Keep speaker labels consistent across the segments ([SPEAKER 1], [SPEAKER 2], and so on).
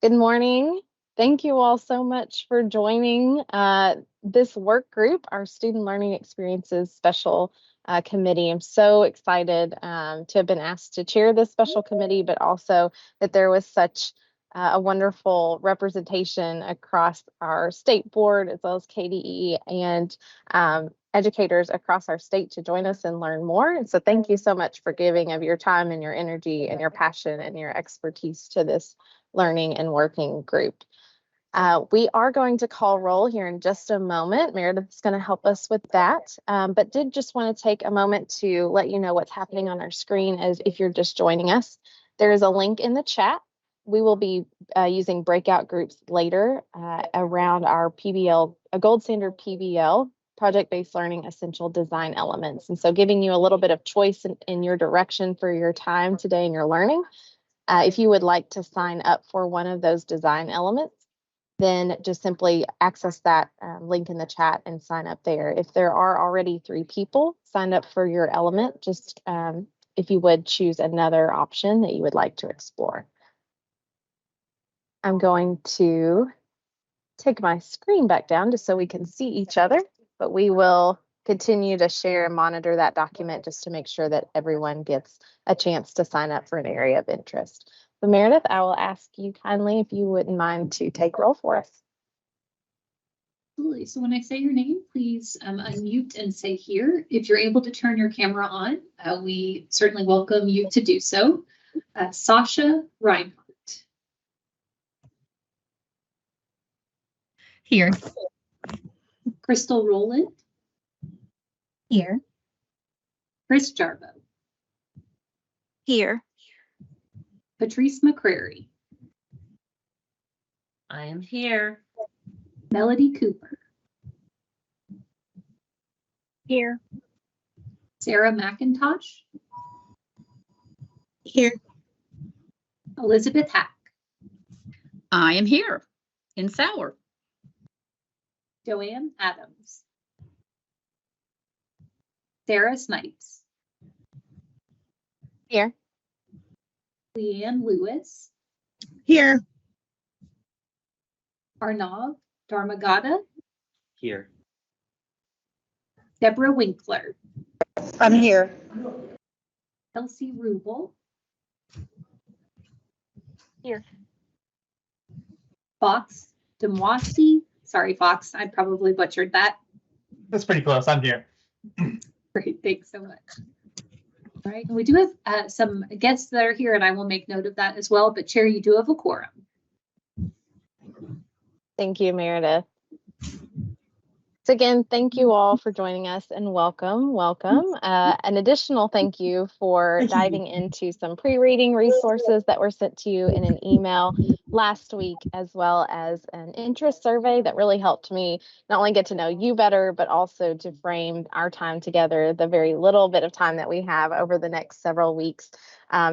[SPEAKER 1] Good morning. Thank you all so much for joining this work group, our Student Learning Experiences Special Committee. I'm so excited to have been asked to chair this special committee, but also that there was such a wonderful representation across our state board as well as KBE and educators across our state to join us and learn more. And so thank you so much for giving of your time and your energy and your passion and your expertise to this learning and working group. We are going to call roll here in just a moment. Meredith is going to help us with that, but did just want to take a moment to let you know what's happening on our screen as if you're just joining us. There is a link in the chat. We will be using breakout groups later around our PBL, a gold standard PBL, project-based learning essential design elements. And so giving you a little bit of choice in your direction for your time today in your learning. If you would like to sign up for one of those design elements, then just simply access that link in the chat and sign up there. If there are already 3 people signed up for your element, just if you would choose another option that you would like to explore. I'm going to take my screen back down just so we can see each other, but we will continue to share and monitor that document just to make sure that everyone gets a chance to sign up for an area of interest. So Meredith, I will ask you kindly if you wouldn't mind to take roll for us.
[SPEAKER 2] Absolutely. So when I say your name, please unmute and say here. If you're able to turn your camera on, we certainly welcome you to do so. Sasha Reinhardt.
[SPEAKER 3] Here.
[SPEAKER 2] Crystal Rowland.
[SPEAKER 3] Here.
[SPEAKER 2] Chris Jarbo.
[SPEAKER 3] Here.
[SPEAKER 2] Patrice McCrary.
[SPEAKER 4] I am here.
[SPEAKER 2] Melody Cooper.
[SPEAKER 3] Here.
[SPEAKER 2] Sarah McIntosh.
[SPEAKER 3] Here.
[SPEAKER 2] Elizabeth Hack.
[SPEAKER 5] I am here in Sauer.
[SPEAKER 2] Joanne Adams. Sarah Snipes.
[SPEAKER 1] Here.
[SPEAKER 2] Leanne Lewis.
[SPEAKER 3] Here.
[SPEAKER 2] Arnav Dharmagada.
[SPEAKER 4] Here.
[SPEAKER 2] Deborah Winkler.
[SPEAKER 3] I'm here.
[SPEAKER 2] Kelsey Rubel.
[SPEAKER 1] Here.
[SPEAKER 2] Fox Demwasi. Sorry, Fox, I probably butchered that.
[SPEAKER 6] That's pretty close. I'm here.
[SPEAKER 2] Great, thanks so much. All right, and we do have some guests that are here, and I will make note of that as well. But Chair, you do have a quorum.
[SPEAKER 1] Thank you, Meredith. So again, thank you all for joining us and welcome. An additional thank you for diving into some pre-reading resources that were sent to you in an email last week, as well as an interest survey that really helped me not only get to know you better, but also to frame our time together, the very little bit of time that we have over the next several weeks.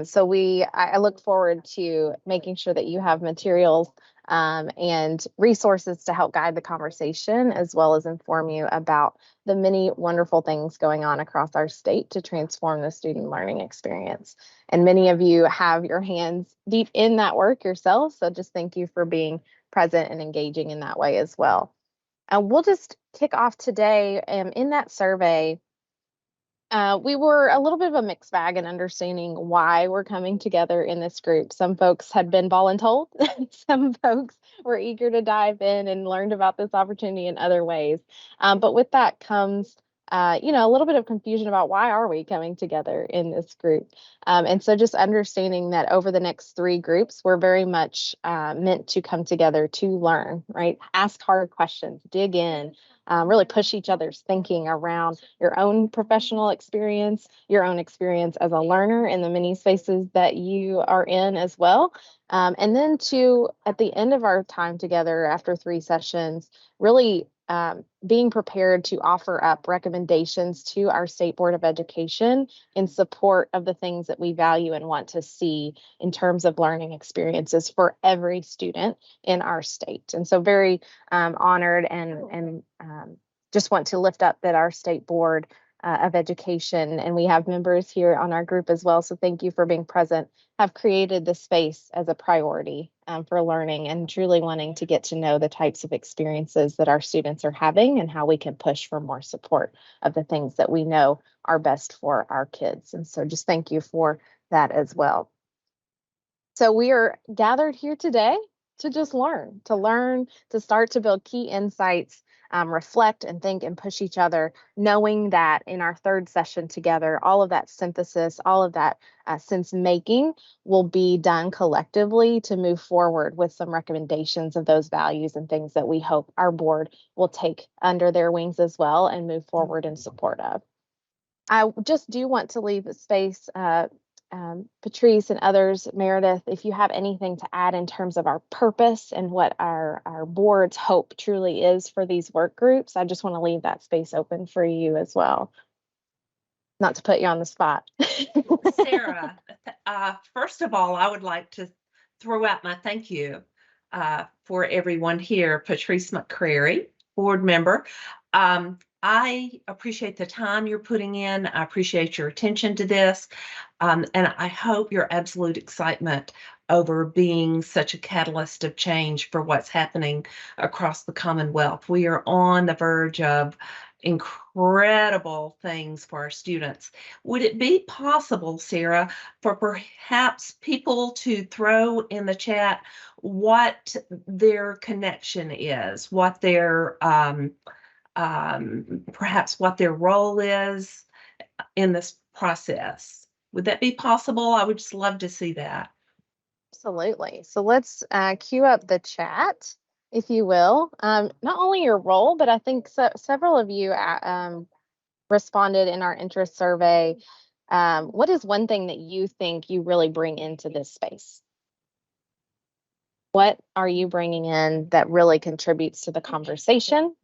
[SPEAKER 1] So I look forward to making sure that you have materials and resources to help guide the conversation, as well as inform you about the many wonderful things going on across our state to transform the student learning experience. And many of you have your hands deep in that work yourself, so just thank you for being present and engaging in that way as well. We'll just kick off today in that survey. We were a little bit of a mixed bag in understanding why we're coming together in this group. Some folks had been voluntold, some folks were eager to dive in and learned about this opportunity in other ways. But with that comes, a little bit of confusion about why are we coming together in this group. And so just understanding that over the next 3 groups, we're very much meant to come together to learn, right? Ask hard questions, dig in. Really push each other's thinking around your own professional experience, your own experience as a learner in the many spaces that you are in as well. And then at the end of our time together after 3 sessions, really being prepared to offer up recommendations to our State Board of Education in support of the things that we value and want to see in terms of learning experiences for every student in our state. And so very honored and just want to lift up that our State Board of education, and we have members here on our group as well. So thank you for being present, have created the space as a priority for learning and truly wanting to get to know the types of experiences that our students are having and how we can push for more support of the things that we know are best for our kids. And so just thank you for that as well. So we are gathered here today to just learn, to start to build key insights, reflect and think and push each other, knowing that in our third session together, all of that synthesis, all of that sense making will be done collectively to move forward with some recommendations of those values and things that we hope our board will take under their wings as well and move forward in support of. I just do want to leave space, Patrice and others, Meredith, if you have anything to add in terms of our purpose and what our board's hope truly is for these work groups, I just want to leave that space open for you as well. Not to put you on the spot.
[SPEAKER 4] Sarah, first of all, I would like to throw out my thank you for everyone here. Patrice McCrary, board member. I appreciate the time you're putting in. I appreciate your attention to this. And I hope your absolute excitement over being such a catalyst of change for what's happening across the Commonwealth. We are on the verge of incredible things for our students. Would it be possible, Sarah, for perhaps people to throw in the chat what their connection is, what their perhaps what their role is in this process? Would that be possible? I would just love to see that.
[SPEAKER 1] Absolutely. So let's queue up the chat, if you will. Not only your role, but I think several of you responded in our interest survey. What is one thing that you think you really bring into this space? What are you bringing in that really contributes to the conversation?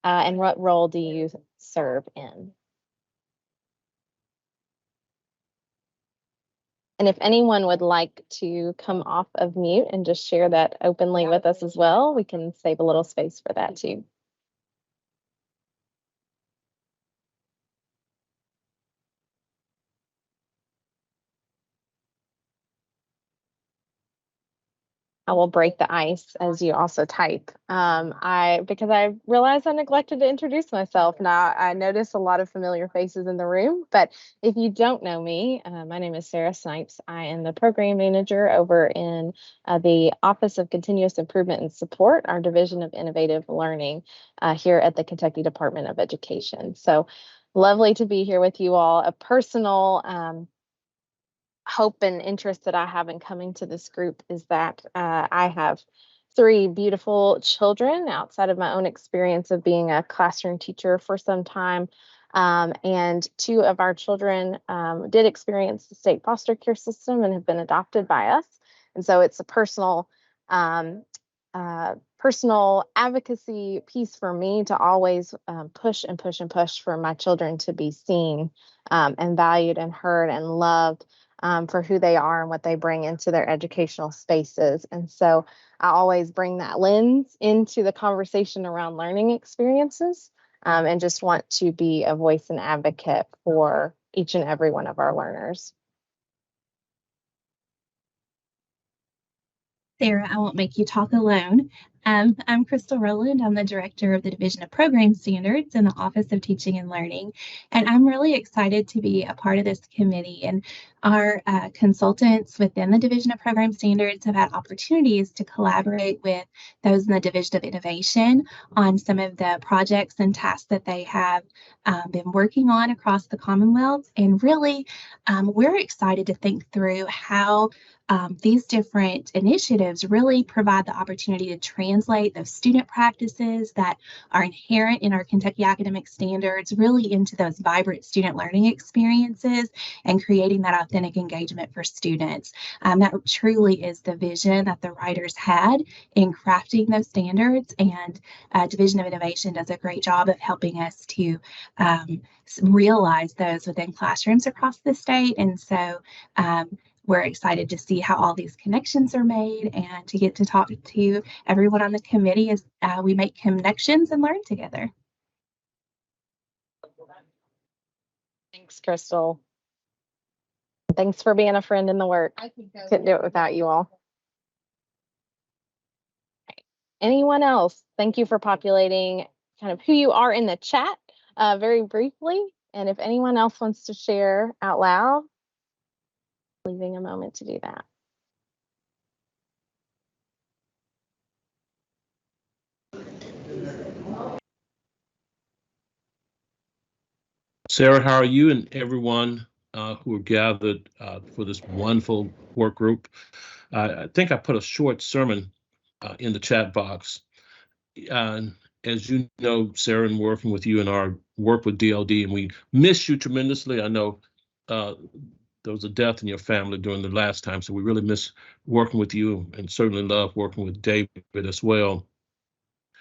[SPEAKER 1] And what role do you serve in? And if anyone would like to come off of mute and just share that openly with us as well, we can save a little space for that too. I will break the ice as you also type. Because I realized I neglected to introduce myself. Now I notice a lot of familiar faces in the room, but if you don't know me, my name is Sarah Snipes. I am the program manager over in the Office of Continuous Improvement and Support, our Division of Innovative Learning here at the Kentucky Department of Education. So lovely to be here with you all. A personal hope and interest that I have in coming to this group is that I have 3 beautiful children outside of my own experience of being a classroom teacher for some time. And 2 of our children did experience the state foster care system and have been adopted by us. And so it's a personal advocacy piece for me to always push and push and push for my children to be seen and valued and heard and loved for who they are and what they bring into their educational spaces. And so I always bring that lens into the conversation around learning experiences and just want to be a voice and advocate for each and every one of our learners.
[SPEAKER 3] Sarah, I won't make you talk alone. I'm Crystal Rowland. I'm the director of the Division of Program Standards in the Office of Teaching and Learning. And I'm really excited to be a part of this committee. And our consultants within the Division of Program Standards have had opportunities to collaborate with those in the Division of Innovation on some of the projects and tasks that they have been working on across the Commonwealth. And really, we're excited to think through how these different initiatives really provide the opportunity to translate those student practices that are inherent in our Kentucky academic standards really into those vibrant student learning experiences and creating that authentic engagement for students. That truly is the vision that the writers had in crafting those standards, and Division of Innovation does a great job of helping us to realize those within classrooms across the state. And so we're excited to see how all these connections are made and to get to talk to everyone on the committee as we make connections and learn together.
[SPEAKER 1] Thanks, Crystal. Thanks for being a friend in the work. Couldn't do it without you all. Anyone else? Thank you for populating kind of who you are in the chat very briefly. And if anyone else wants to share out loud, leaving a moment to do that.
[SPEAKER 7] Sarah, how are you and everyone who are gathered for this wonderful work group? I think I put a short sermon in the chat box. As you know, Sarah, and working with you in our work with DLD, and we miss you tremendously. I know there was a death in your family during the last time, so we really miss working with you and certainly love working with David as well.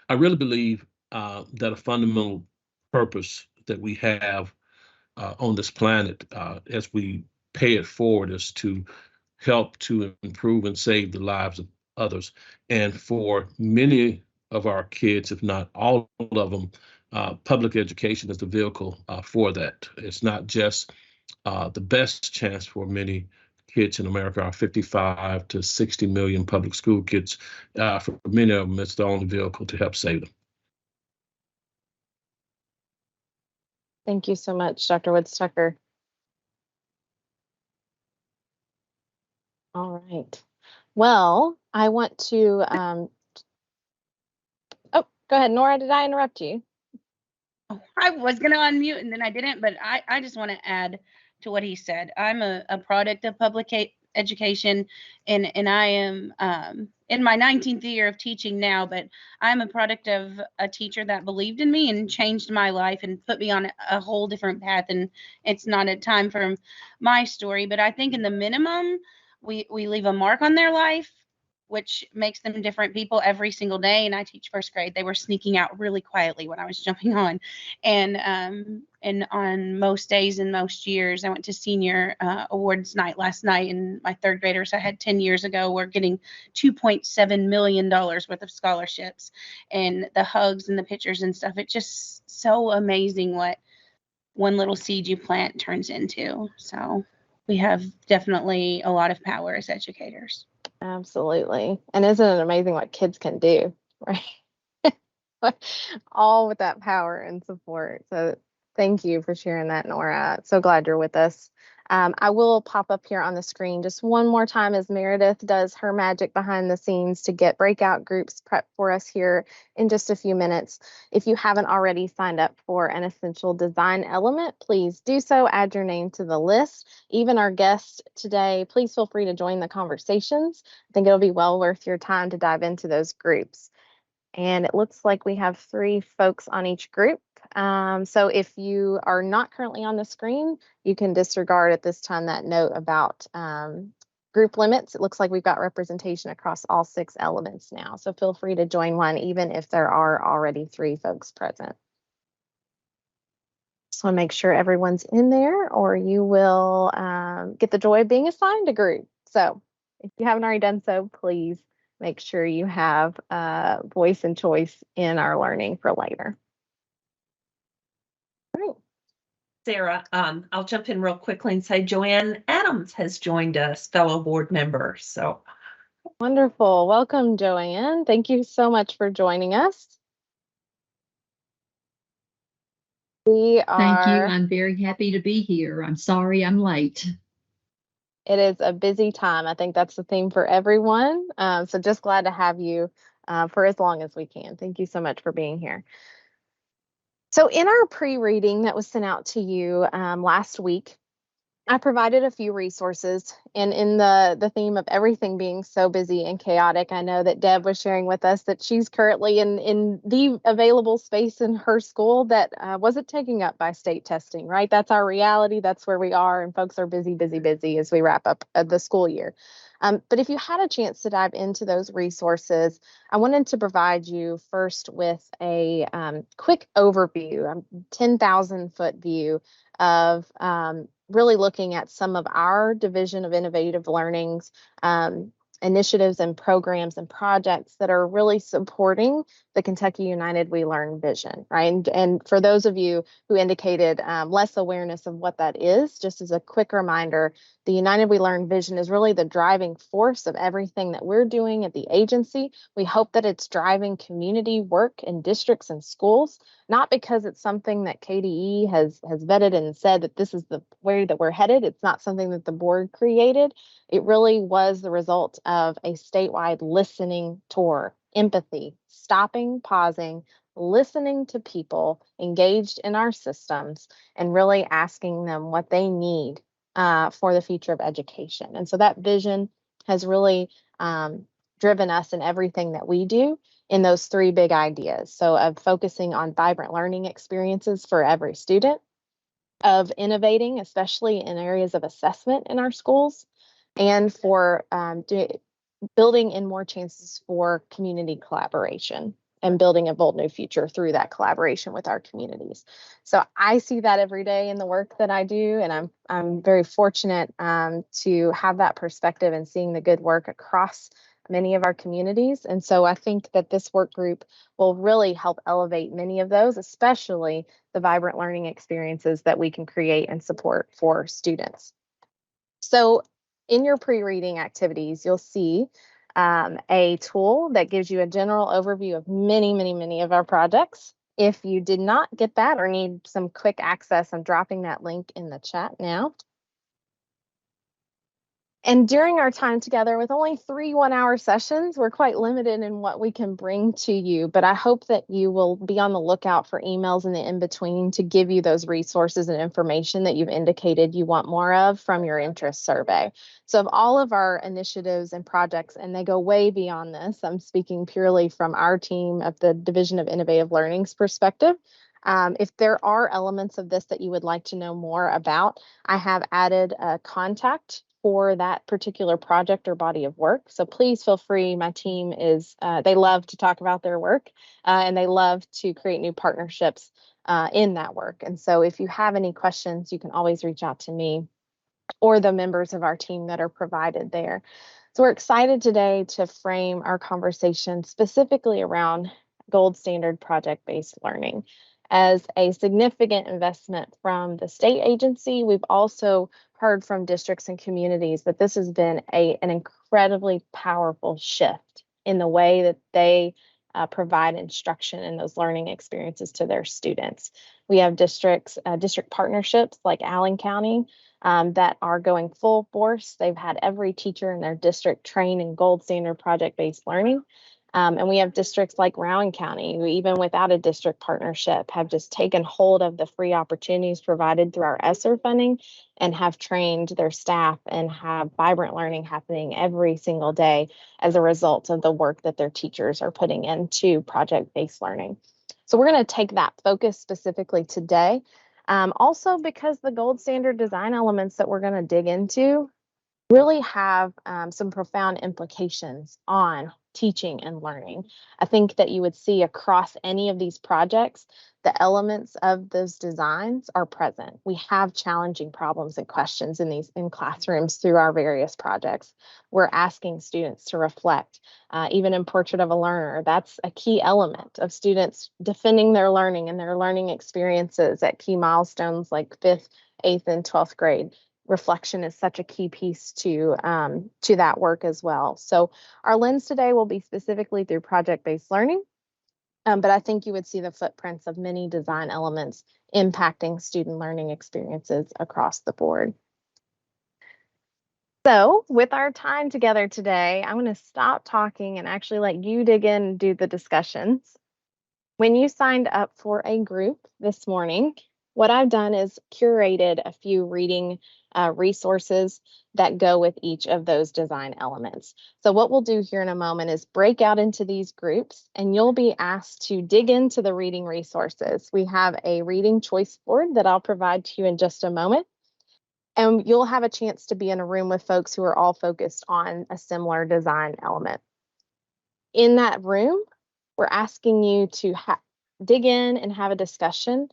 [SPEAKER 7] I really believe that a fundamental purpose that we have on this planet as we pay it forward is to help to improve and save the lives of others. And for many of our kids, if not all of them, public education is the vehicle for that. It's not just the best chance for many kids in America, our 55 to 60 million public school kids. For many of them, it's the only vehicle to help save them.
[SPEAKER 1] Thank you so much, Dr. Woods-Tucker. All right. Well, I want to, oh, go ahead, Nora, did I interrupt you?
[SPEAKER 8] Oh, I was going to unmute and then I didn't, but I just want to add to what he said. I'm a product of public education and I am in my 19th year of teaching now, but I'm a product of a teacher that believed in me and changed my life and put me on a whole different path. And it's not a time for my story, but I think in the minimum, we leave a mark on their life, which makes them different people every single day. And I teach first grade. They were sneaking out really quietly when I was jumping on. And on most days and most years, I went to senior awards night last night, and my third graders I had 10 years ago were getting $2.7 million worth of scholarships, and the hugs and the pictures and stuff. It's just so amazing what one little seed you plant turns into. So we have definitely a lot of power as educators.
[SPEAKER 1] Absolutely. And isn't it amazing what kids can do, right? All with that power and support. So thank you for sharing that, Nora. So glad you're with us. I will pop up here on the screen just one more time as Meredith does her magic behind the scenes to get breakout groups prepped for us here in just a few minutes. If you haven't already signed up for an essential design element, please do so. Add your name to the list. Even our guests today, please feel free to join the conversations. I think it'll be well worth your time to dive into those groups. And it looks like we have 3 folks on each group. So if you are not currently on the screen, you can disregard at this time that note about group limits. It looks like we've got representation across all 6 elements now. So feel free to join one, even if there are already 3 folks present. Just want to make sure everyone's in there, or you will get the joy of being assigned a group. So if you haven't already done so, please make sure you have voice and choice in our learning for later. All right.
[SPEAKER 4] Sarah, I'll jump in real quickly and say Joanne Adams has joined us, fellow board member. So
[SPEAKER 1] Wonderful. Welcome, Joanne. Thank you so much for joining us.
[SPEAKER 5] Thank you. I'm very happy to be here. I'm sorry I'm late.
[SPEAKER 1] It is a busy time. I think that's the theme for everyone. So just glad to have you for as long as we can. Thank you so much for being here. So in our pre-reading that was sent out to you last week, I provided a few resources, and in the theme of everything being so busy and chaotic, I know that Deb was sharing with us that she's currently in the available space in her school that wasn't taken up by state testing, right? That's our reality. That's where we are, and folks are busy, busy, busy as we wrap up the school year. But if you had a chance to dive into those resources, I wanted to provide you first with a quick overview, 10,000-foot view of really looking at some of our Division of Innovative Learning's initiatives and programs and projects that are really supporting the Kentucky United We Learn vision, right? And for those of you who indicated less awareness of what that is, just as a quick reminder, the United We Learn vision is really the driving force of everything that we're doing at the agency. We hope that it's driving community work in districts and schools, not because it's something that KBE has vetted and said that this is the way that we're headed. It's not something that the board created. It really was the result of a statewide listening tour, empathy, stopping, pausing, listening to people engaged in our systems, and really asking them what they need for the future of education. And so that vision has really driven us in everything that we do in those three big ideas. So of focusing on vibrant learning experiences for every student, of innovating, especially in areas of assessment in our schools, and for building in more chances for community collaboration and building a bold new future through that collaboration with our communities. So I see that every day in the work that I do, and I'm very fortunate to have that perspective and seeing the good work across many of our communities. And so I think that this work group will really help elevate many of those, especially the vibrant learning experiences that we can create and support for students. So in your pre-reading activities, you'll see a tool that gives you a general overview of many of our projects. If you did not get that or need some quick access, I'm dropping that link in the chat now. And during our time together, with only 3 one-hour sessions, we're quite limited in what we can bring to you, but I hope that you will be on the lookout for emails in the in-between to give you those resources and information that you've indicated you want more of from your interest survey. So of all of our initiatives and projects, and they go way beyond this, I'm speaking purely from our team of the Division of Innovative Learning's perspective. If there are elements of this that you would like to know more about, I have added a contact for that particular project or body of work. So please feel free. My team is, they love to talk about their work and they love to create new partnerships in that work. And so if you have any questions, you can always reach out to me or the members of our team that are provided there. So we're excited today to frame our conversation specifically around gold standard project-based learning. As a significant investment from the state agency, we've also heard from districts and communities that this has been an incredibly powerful shift in the way that they provide instruction in those learning experiences to their students. We have district partnerships like Allen County that are going full force. They've had every teacher in their district trained in gold standard project-based learning. And we have districts like Rowan County, who even without a district partnership have just taken hold of the free opportunities provided through our ESSER funding and have trained their staff and have vibrant learning happening every single day as a result of the work that their teachers are putting into project-based learning. So we're going to take that focus specifically today. Also because the gold standard design elements that we're going to dig into really have some profound implications on teaching and learning. I think that you would see across any of these projects, the elements of those designs are present. We have challenging problems and questions in classrooms through our various projects. We're asking students to reflect. Even in Portrait of a Learner, that's a key element of students defending their learning and their learning experiences at key milestones like 5th, 8th, and 12th grade. Reflection is such a key piece to that work as well. So our lens today will be specifically through project-based learning, but I think you would see the footprints of many design elements impacting student learning experiences across the board. So with our time together today, I'm going to stop talking and actually let you dig in and do the discussions. When you signed up for a group this morning, what I've done is curated a few reading resources that go with each of those design elements. So what we'll do here in a moment is break out into these groups and you'll be asked to dig into the reading resources. We have a reading choice board that I'll provide to you in just a moment. And you'll have a chance to be in a room with folks who are all focused on a similar design element. In that room, we're asking you to dig in and have a discussion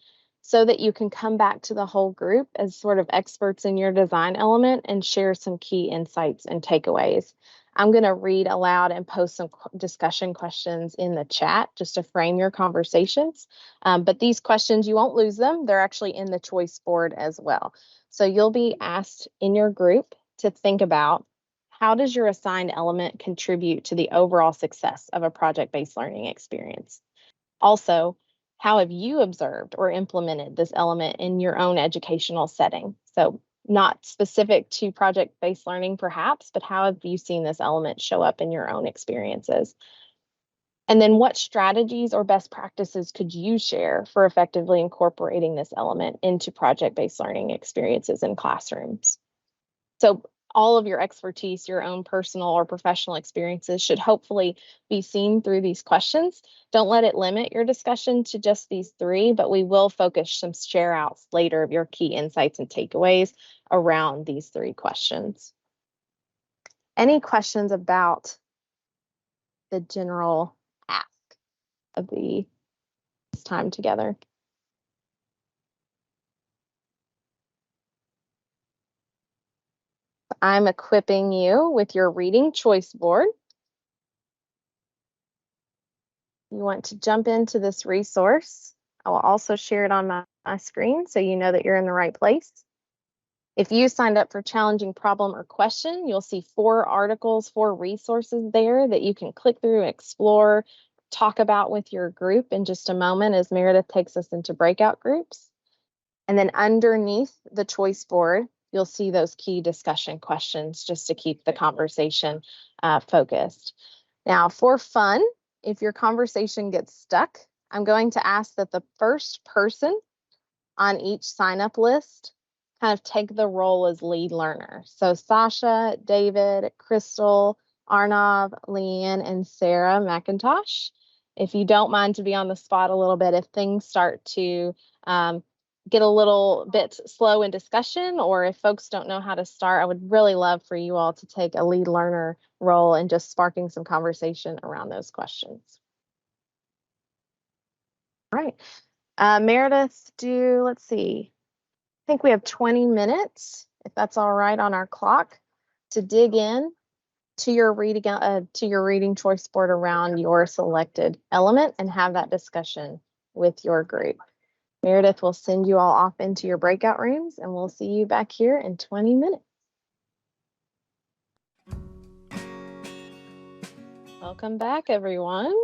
[SPEAKER 1] so that you can come back to the whole group as sort of experts in your design element and share some key insights and takeaways. I'm going to read aloud and post some discussion questions in the chat just to frame your conversations. But these questions, you won't lose them. They're actually in the choice board as well. So you'll be asked in your group to think about, how does your assigned element contribute to the overall success of a project-based learning experience? Also, how have you observed or implemented this element in your own educational setting? So not specific to project-based learning perhaps, but how have you seen this element show up in your own experiences? And then what strategies or best practices could you share for effectively incorporating this element into project-based learning experiences in classrooms? So all of your expertise, your own personal or professional experiences should hopefully be seen through these questions. Don't let it limit your discussion to just these three, but we will focus some share outs later of your key insights and takeaways around these three questions. Any questions about the general ask of this time together? I'm equipping you with your reading choice board. You want to jump into this resource. I will also share it on my screen so you know that you're in the right place. If you signed up for challenging problem or question, you'll see 4 articles, 4 resources there that you can click through and explore, talk about with your group in just a moment as Meredith takes us into breakout groups. And then underneath the choice board, you'll see those key discussion questions just to keep the conversation focused. Now, for fun, if your conversation gets stuck, I'm going to ask that the first person on each sign-up list kind of take the role as lead learner. So Sasha, David, Crystal, Arnav, Leanne, and Sarah McIntosh. If you don't mind to be on the spot a little bit, if things start to get a little bit slow in discussion, or if folks don't know how to start, I would really love for you all to take a lead learner role in just sparking some conversation around those questions. All right. Meredith, let's see. I think we have 20 minutes, if that's all right, on our clock to dig in to your reading choice board around your selected element and have that discussion with your group. Meredith will send you all off into your breakout rooms, and we'll see you back here in 20 minutes. Welcome back, everyone.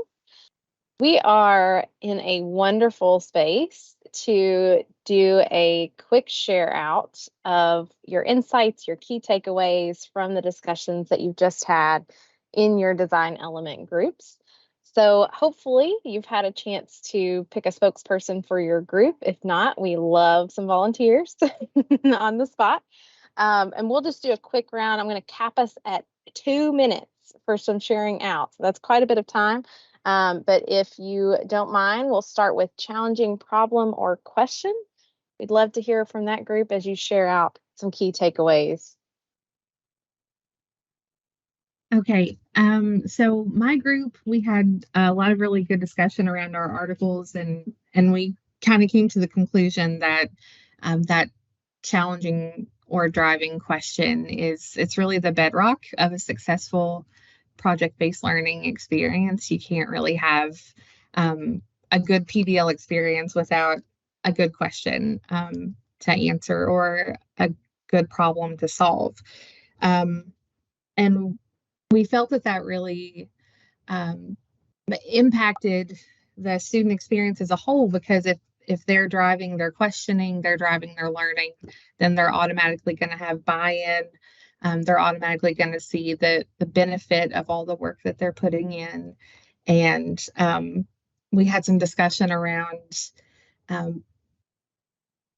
[SPEAKER 1] We are in a wonderful space to do a quick share out of your insights, your key takeaways from the discussions that you've just had in your design element groups. So hopefully you've had a chance to pick a spokesperson for your group. If not, we love some volunteers on the spot. And we'll just do a quick round. I'm going to cap us at 2 minutes for some sharing out. So that's quite a bit of time. But if you don't mind, we'll start with challenging problem or question. We'd love to hear from that group as you share out some key takeaways.
[SPEAKER 9] Okay, so my group, we had a lot of really good discussion around our articles, and we kind of came to the conclusion that that challenging or driving question it's really the bedrock of a successful project-based learning experience. You can't really have a good PBL experience without a good question to answer or a good problem to solve. And we felt that really impacted the student experience as a whole, because if they're driving their questioning, they're driving their learning, then they're automatically going to have buy-in. They're automatically going to see the benefit of all the work that they're putting in. And we had some discussion around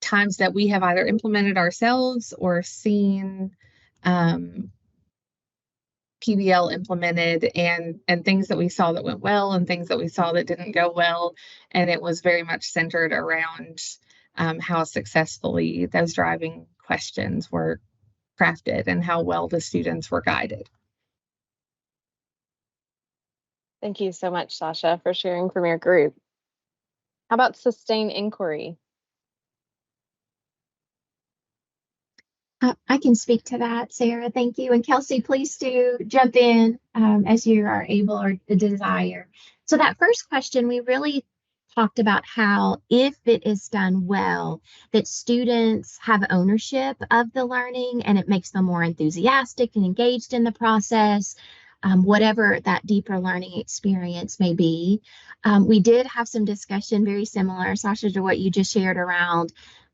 [SPEAKER 9] times that we have either implemented ourselves or seen PBL implemented, and things that we saw that went well and things that we saw that didn't go well. And it was very much centered around how successfully those driving questions were crafted and how well the students were guided.
[SPEAKER 1] Thank you so much, Sasha, for sharing from your group. How about sustained inquiry?
[SPEAKER 10] I can speak to that, Sarah. Thank you. And Kelsey, please do jump in as you are able or desire. So that first question, we really talked about how if it is done well, that students have ownership of the learning and it makes them more enthusiastic and engaged in the process, whatever that deeper learning experience may be. We did have some discussion very similar, Sasha, to what you just shared around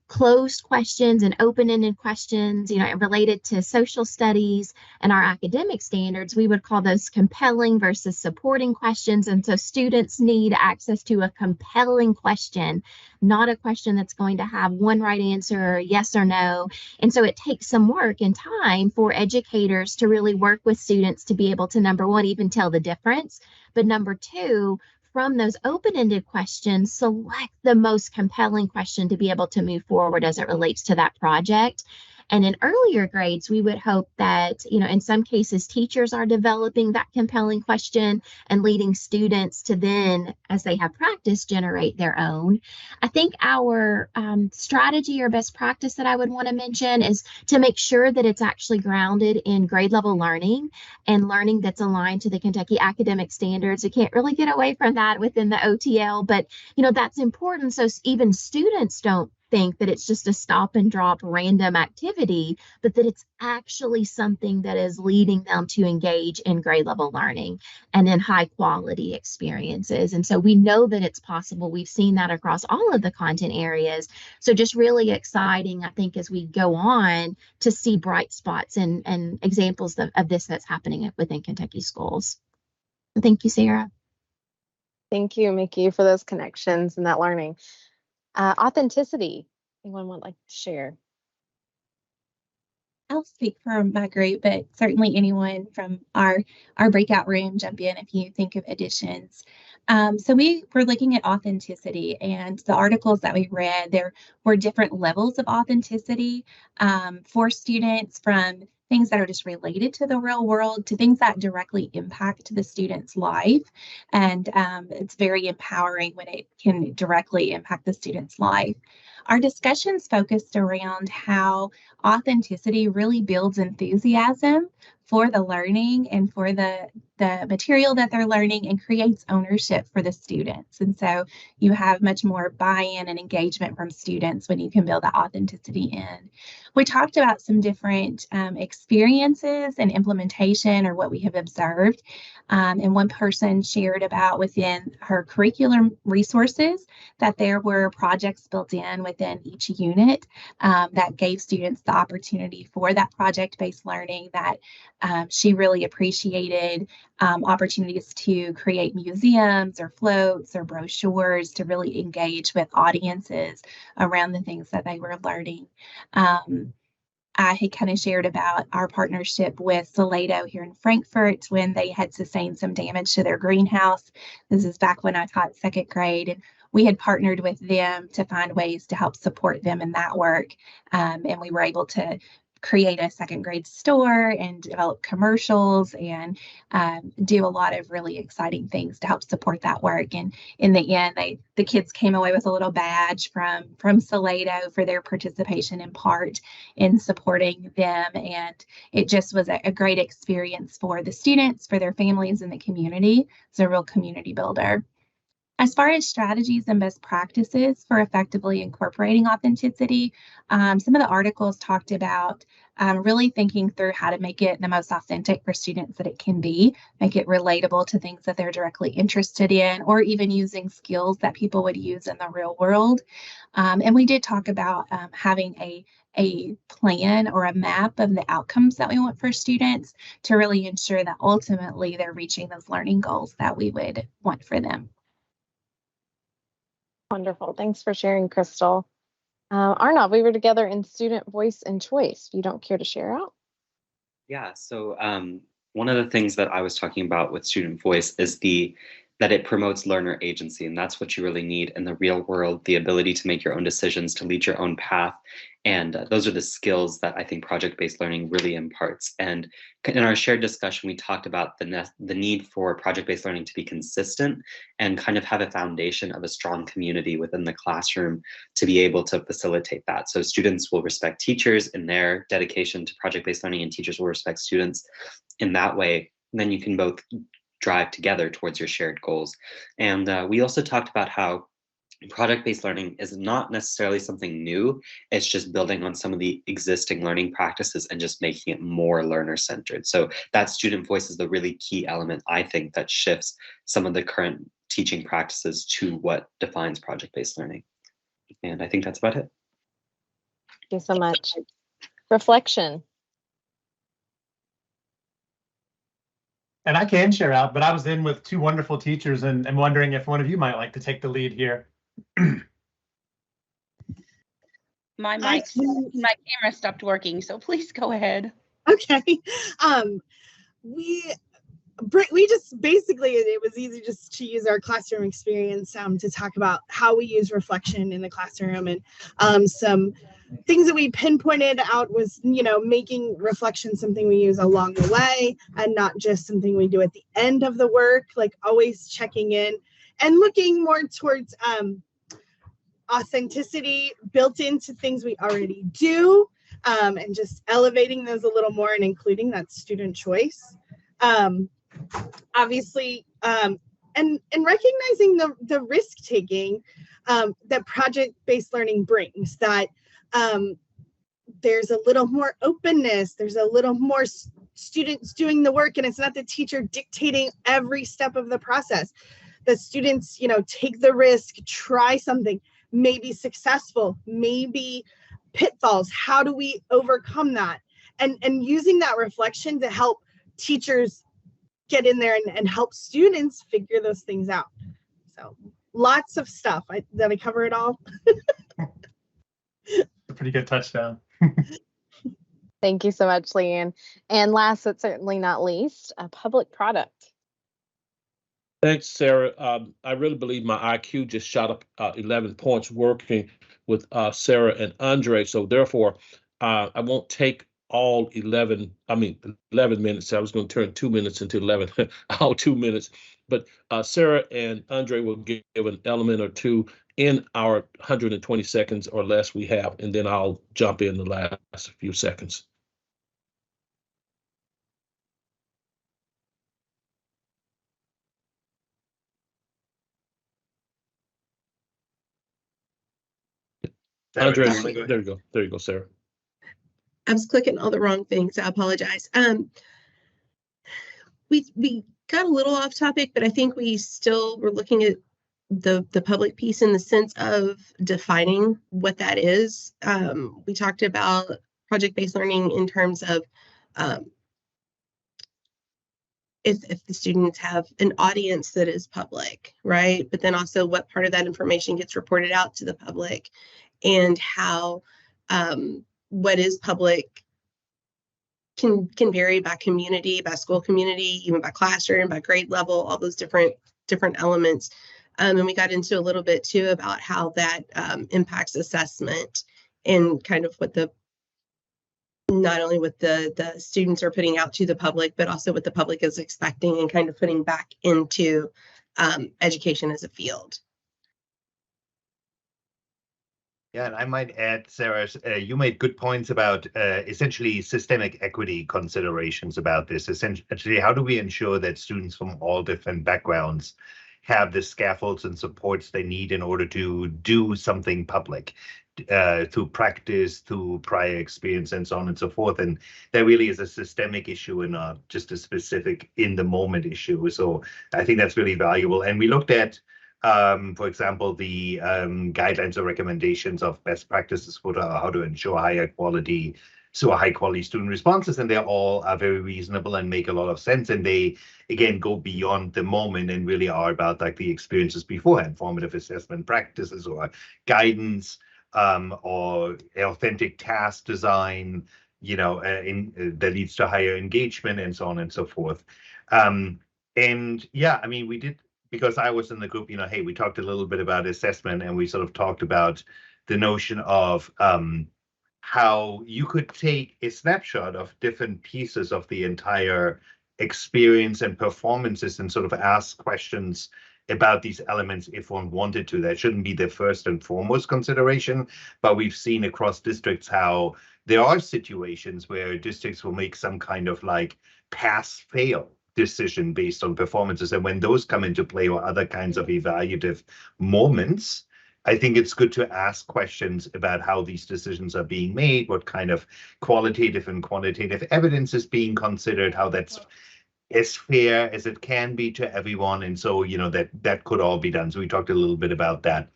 [SPEAKER 10] closed questions and open-ended questions, related to social studies and our academic standards. We would call those compelling versus supporting questions. And so students need access to a compelling question, not a question that's going to have one right answer, yes or no. And so it takes some work and time for educators to really work with students to be able to, number one, even tell the difference, but number two, from those open-ended questions, select the most compelling question to be able to move forward as it relates to that project. And in earlier grades, we would hope that, in some cases, teachers are developing that compelling question and leading students to then, as they have practice, generate their own. I think our strategy or best practice that I would want to mention is to make sure that it's actually grounded in grade level learning and learning that's aligned to the Kentucky academic standards. We can't really get away from that within the OTL, but that's important so even students don't think that it's just a stop and drop random activity, but that it's actually something that is leading them to engage in grade level learning and in high quality experiences. And so we know that it's possible. We've seen that across all of the content areas. So just really exciting, I think, as we go on to see bright spots and examples of this that's happening within Kentucky schools. Thank you, Sarah.
[SPEAKER 1] Thank you, Mickey, for those connections and that learning. Authenticity. Anyone would like to share?
[SPEAKER 3] I'll speak for my group, but certainly anyone from our breakout room, jump in if you think of additions. So we were looking at authenticity, and the articles that we read, there were different levels of authenticity for students, from things that are just related to the real world to things that directly impact the student's life. And it's very empowering when it can directly impact the student's life. Our discussions focused around how authenticity really builds enthusiasm for the learning and for the material that they're learning, and creates ownership for the students. And so you have much more buy-in and engagement from students when you can build that authenticity in. We talked about some different experiences and implementation, or what we have observed. And one person shared about within her curriculum resources that there were projects built in within each unit that gave students the opportunity for that project-based learning, that she really appreciated opportunities to create museums or floats or brochures to really engage with audiences around the things that they were learning. I had kind of shared about our partnership with Salado here in Frankfurt when they had sustained some damage to their greenhouse. This is back when I taught second grade, and we had partnered with them to find ways to help support them in that work. And we were able to create a second grade store and develop commercials and do a lot of really exciting things to help support that work. And in the end, the kids came away with a little badge from Salado for their participation in part in supporting them. And it just was a great experience for the students, for their families, and the community. It's a real community builder. As far as strategies and best practices for effectively incorporating authenticity, some of the articles talked about really thinking through how to make it the most authentic for students that it can be, make it relatable to things that they're directly interested in, or even using skills that people would use in the real world. And we did talk about having a plan or a map of the outcomes that we want for students to really ensure that ultimately they're reaching those learning goals that we would want for them.
[SPEAKER 1] Wonderful. Thanks for sharing, Crystal. Arnav, we were together in student voice and choice. If you don't care to share out.
[SPEAKER 11] Yeah, so one of the things that I was talking about with student voice is the that it promotes learner agency. And that's what you really need in the real world, the ability to make your own decisions, to lead your own path. And those are the skills that I think project-based learning really imparts. And in our shared discussion, we talked about the need for project-based learning to be consistent and kind of have a foundation of a strong community within the classroom to be able to facilitate that. So students will respect teachers in their dedication to project-based learning, and teachers will respect students in that way. And then you can both drive together towards your shared goals. And we also talked about how project-based learning is not necessarily something new. It's just building on some of the existing learning practices and just making it more learner-centered. So that student voice is the really key element, I think, that shifts some of the current teaching practices to what defines project-based learning. And I think that's about it.
[SPEAKER 1] Thank you so much. Reflection.
[SPEAKER 6] And I can share out, but I was in with two wonderful teachers and I'm wondering if one of you might like to take the lead here.
[SPEAKER 8] My camera stopped working, so please go ahead.
[SPEAKER 12] Okay. We just basically, it was easy just to use our classroom experience to talk about how we use reflection in the classroom, and some things that we pinpointed out was, making reflection something we use along the way and not just something we do at the end of the work, like always checking in and looking more towards authenticity built into things we already do, and just elevating those a little more and including that student choice. Obviously, and recognizing the risk taking that project-based learning brings, that there's a little more openness, there's a little more students doing the work, and it's not the teacher dictating every step of the process. The students, take the risk, try something, maybe successful, maybe pitfalls. How do we overcome that? And using that reflection to help teachers get in there and help students figure those things out. So lots of stuff. Did I cover it all?
[SPEAKER 6] A pretty good touchdown.
[SPEAKER 1] Thank you so much, Leanne. And last but certainly not least, a public product.
[SPEAKER 7] Thanks, Sarah. I really believe my IQ just shot up 11 points working with Sarah and Andre. So therefore, I won't take all 11 minutes. I was going to turn 2 minutes into 11, all 2 minutes. But Sarah and Andre will give an element or two in our 120 seconds or less we have, and then I'll jump in the last few seconds. Andre, there you go, Sarah.
[SPEAKER 13] I was clicking all the wrong things. I apologize. We got a little off topic, but I think we still were looking at the public piece in the sense of defining what that is. We talked about project-based learning in terms of if the students have an audience that is public, right? But then also what part of that information gets reported out to the public, and how what is public can vary by community, by school community, even by classroom, by grade level, all those different elements. And we got into a little bit too about how that impacts assessment, and kind of what not only what the students are putting out to the public, but also what the public is expecting, and kind of putting back into education as a field.
[SPEAKER 14] Yeah, and I might add, Sarah, you made good points about essentially systemic equity considerations about this. Essentially, how do we ensure that students from all different backgrounds have the scaffolds and supports they need in order to do something public, through practice, through prior experience, and so on and so forth. And that really is a systemic issue and not just a specific in-the-moment issue. So I think that's really valuable. And we looked at, for example, the guidelines or recommendations of best practices for how to ensure high quality student responses, and they're all very reasonable and make a lot of sense. And they, again, go beyond the moment and really are about like the experiences beforehand, formative assessment practices or guidance, or authentic task design, that leads to higher engagement and so on and so forth. And yeah, I mean, we did because I was in the group, hey, we talked a little bit about assessment, and we sort of talked about the notion of how you could take a snapshot of different pieces of the entire experience and performances and sort of ask questions about these elements if one wanted to. That shouldn't be the first and foremost consideration, but we've seen across districts how there are situations where districts will make some kind of like pass-fail decision based on performances. And when those come into play or other kinds of evaluative moments, I think it's good to ask questions about how these decisions are being made, what kind of qualitative and quantitative evidence is being considered, how that's as fair as it can be to everyone. And so, that could all be done. So we talked a little bit about that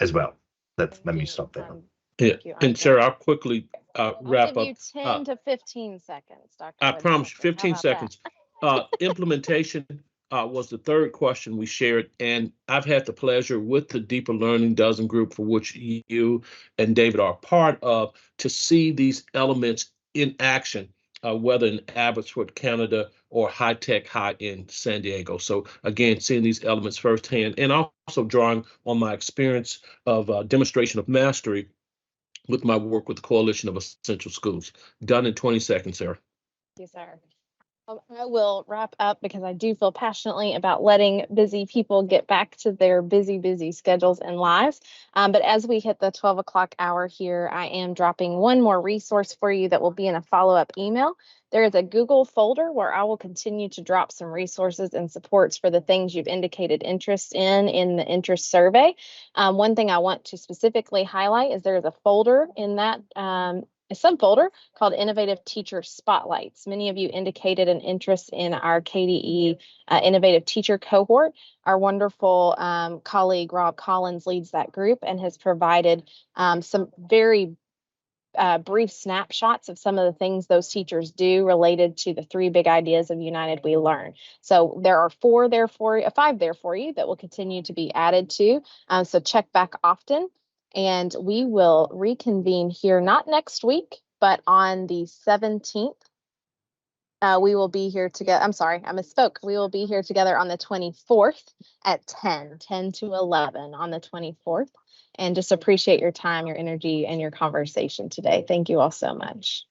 [SPEAKER 14] as well. Let me stop there.
[SPEAKER 7] Yeah, and Sarah, I'll quickly wrap
[SPEAKER 1] I'll give
[SPEAKER 7] up.
[SPEAKER 1] you 10 to 15 seconds, Dr.
[SPEAKER 7] I promise you,
[SPEAKER 1] Winchester. How
[SPEAKER 7] 15
[SPEAKER 1] about
[SPEAKER 7] seconds. Implementation was the third question we shared, and I've had the pleasure with the Deeper Learning Dozen group, for which you and David are part of, to see these elements in action, whether in Abbotsford, Canada, or High Tech High in San Diego. So again, seeing these elements firsthand, and also drawing on my experience of demonstration of mastery with my work with the Coalition of Essential Schools. Done in 20 seconds, Sarah.
[SPEAKER 1] Thank you, sir. I will wrap up because I do feel passionately about letting busy people get back to their busy schedules and lives. But as we hit the 12 o'clock hour here, I am dropping one more resource for you that will be in a follow-up email. There is a Google folder where I will continue to drop some resources and supports for the things you've indicated interest in the interest survey. One thing I want to specifically highlight is there is a folder in that a subfolder called Innovative Teacher Spotlights. Many of you indicated an interest in our KBE Innovative Teacher cohort. Our wonderful colleague Rob Collins leads that group and has provided some very brief snapshots of some of the things those teachers do related to the 3 big ideas of United We Learn. So there are 5 there for you that will continue to be added to. So check back often. And we will reconvene here, not next week, but on the 17th. We will be here together. I'm sorry, I misspoke. We will be here together on the 24th at 10 to 11 on the 24th. And just appreciate your time, your energy, and your conversation today. Thank you all so much.